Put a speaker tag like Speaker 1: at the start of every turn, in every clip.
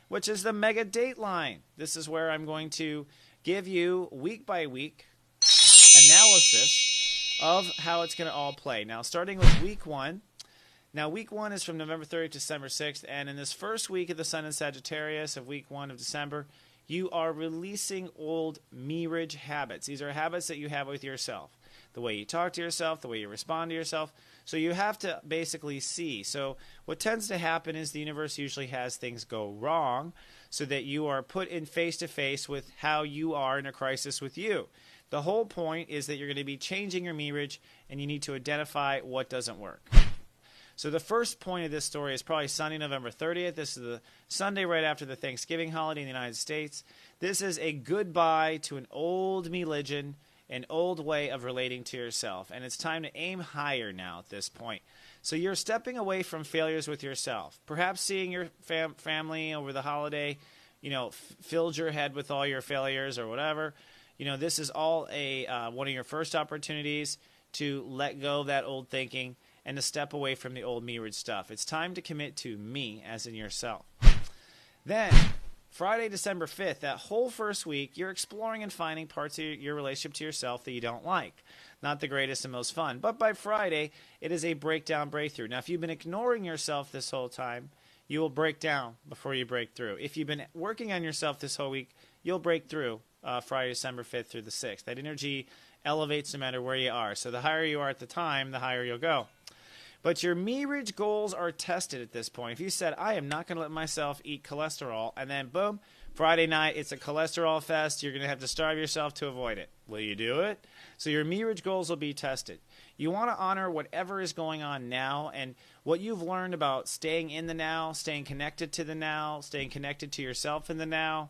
Speaker 1: Which is the mega dateline. This is where I'm going to give you week by week analysis of how it's going to all play. Now, starting with week 1. Now, week 1 is from November 30th to December 6th, and in this first week of the Sun in Sagittarius of week 1 of December, you are releasing old mirage habits. These are habits that you have with yourself. The way you talk to yourself, the way you respond to yourself. So you have to basically see. So what tends to happen is the universe usually has things go wrong so that you are put in face-to-face with how you are in a crisis with you. The whole point is that you're going to be changing your mirage, and you need to identify what doesn't work. So the first point of this story is probably Sunday, November 30th. This is the Sunday right after the Thanksgiving holiday in the United States. This is a goodbye to an old religion, an old way of relating to yourself. And it's time to aim higher now at this point. So you're stepping away from failures with yourself. Perhaps seeing your family over the holiday, filled your head with all your failures or whatever. This is all one of your first opportunities to let go of that old thinking and to step away from the old mirrored stuff. It's time to commit to me, as in yourself. Then, Friday, December 5th, that whole first week, you're exploring and finding parts of your relationship to yourself that you don't like. Not the greatest and most fun. But by Friday, it is a breakdown breakthrough. Now, if you've been ignoring yourself this whole time, you will break down before you break through. If you've been working on yourself this whole week, you'll break through Friday, December 5th through the 6th. That energy elevates no matter where you are. So the higher you are at the time, the higher you'll go. But your mirage goals are tested at this point. If you said, I am not going to let myself eat cholesterol, and then boom, Friday night, it's a cholesterol fest, you're going to have to starve yourself to avoid it. Will you do it? So your mirage goals will be tested. You want to honor whatever is going on now and what you've learned about staying in the now, staying connected to the now, staying connected to yourself in the now.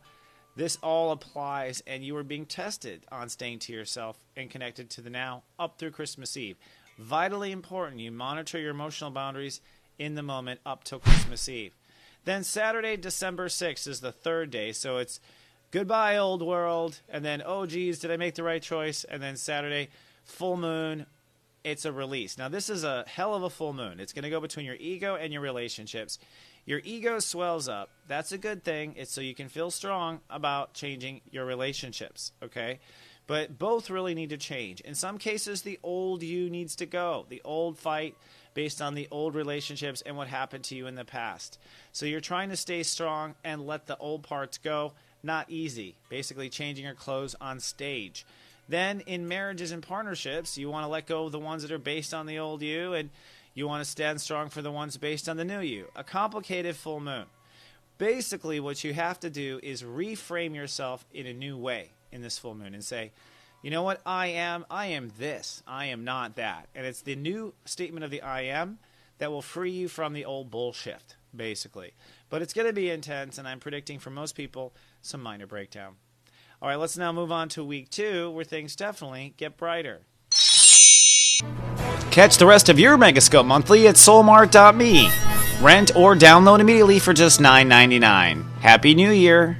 Speaker 1: This all applies, and you are being tested on staying to yourself and connected to the now up through Christmas Eve. Vitally important. You monitor your emotional boundaries in the moment up till Christmas Eve. Then Saturday, December 6th is the third day. So it's goodbye, old world. And then, oh, geez, did I make the right choice? And then Saturday, full moon. It's a release. Now, this is a hell of a full moon. It's going to go between your ego and your relationships. Your ego swells up. That's a good thing. It's so you can feel strong about changing your relationships, okay? But both really need to change. In some cases, the old you needs to go. The old fight based on the old relationships and what happened to you in the past. So you're trying to stay strong and let the old parts go. Not easy. Basically changing your clothes on stage. Then in marriages and partnerships, you want to let go of the ones that are based on the old you, and you want to stand strong for the ones based on the new you. A complicated full moon. Basically, what you have to do is reframe yourself in a new way in this full moon and say, you know what, I am this. I am not that. And it's the new statement of the I am that will free you from the old bullshit, basically. But it's going to be intense, and I'm predicting for most people some minor breakdown. All right, let's now move on to week 2, where things definitely get brighter. Catch the rest of your Megascope Monthly at soulmart.me. Rent or download immediately for just $9.99. Happy New Year!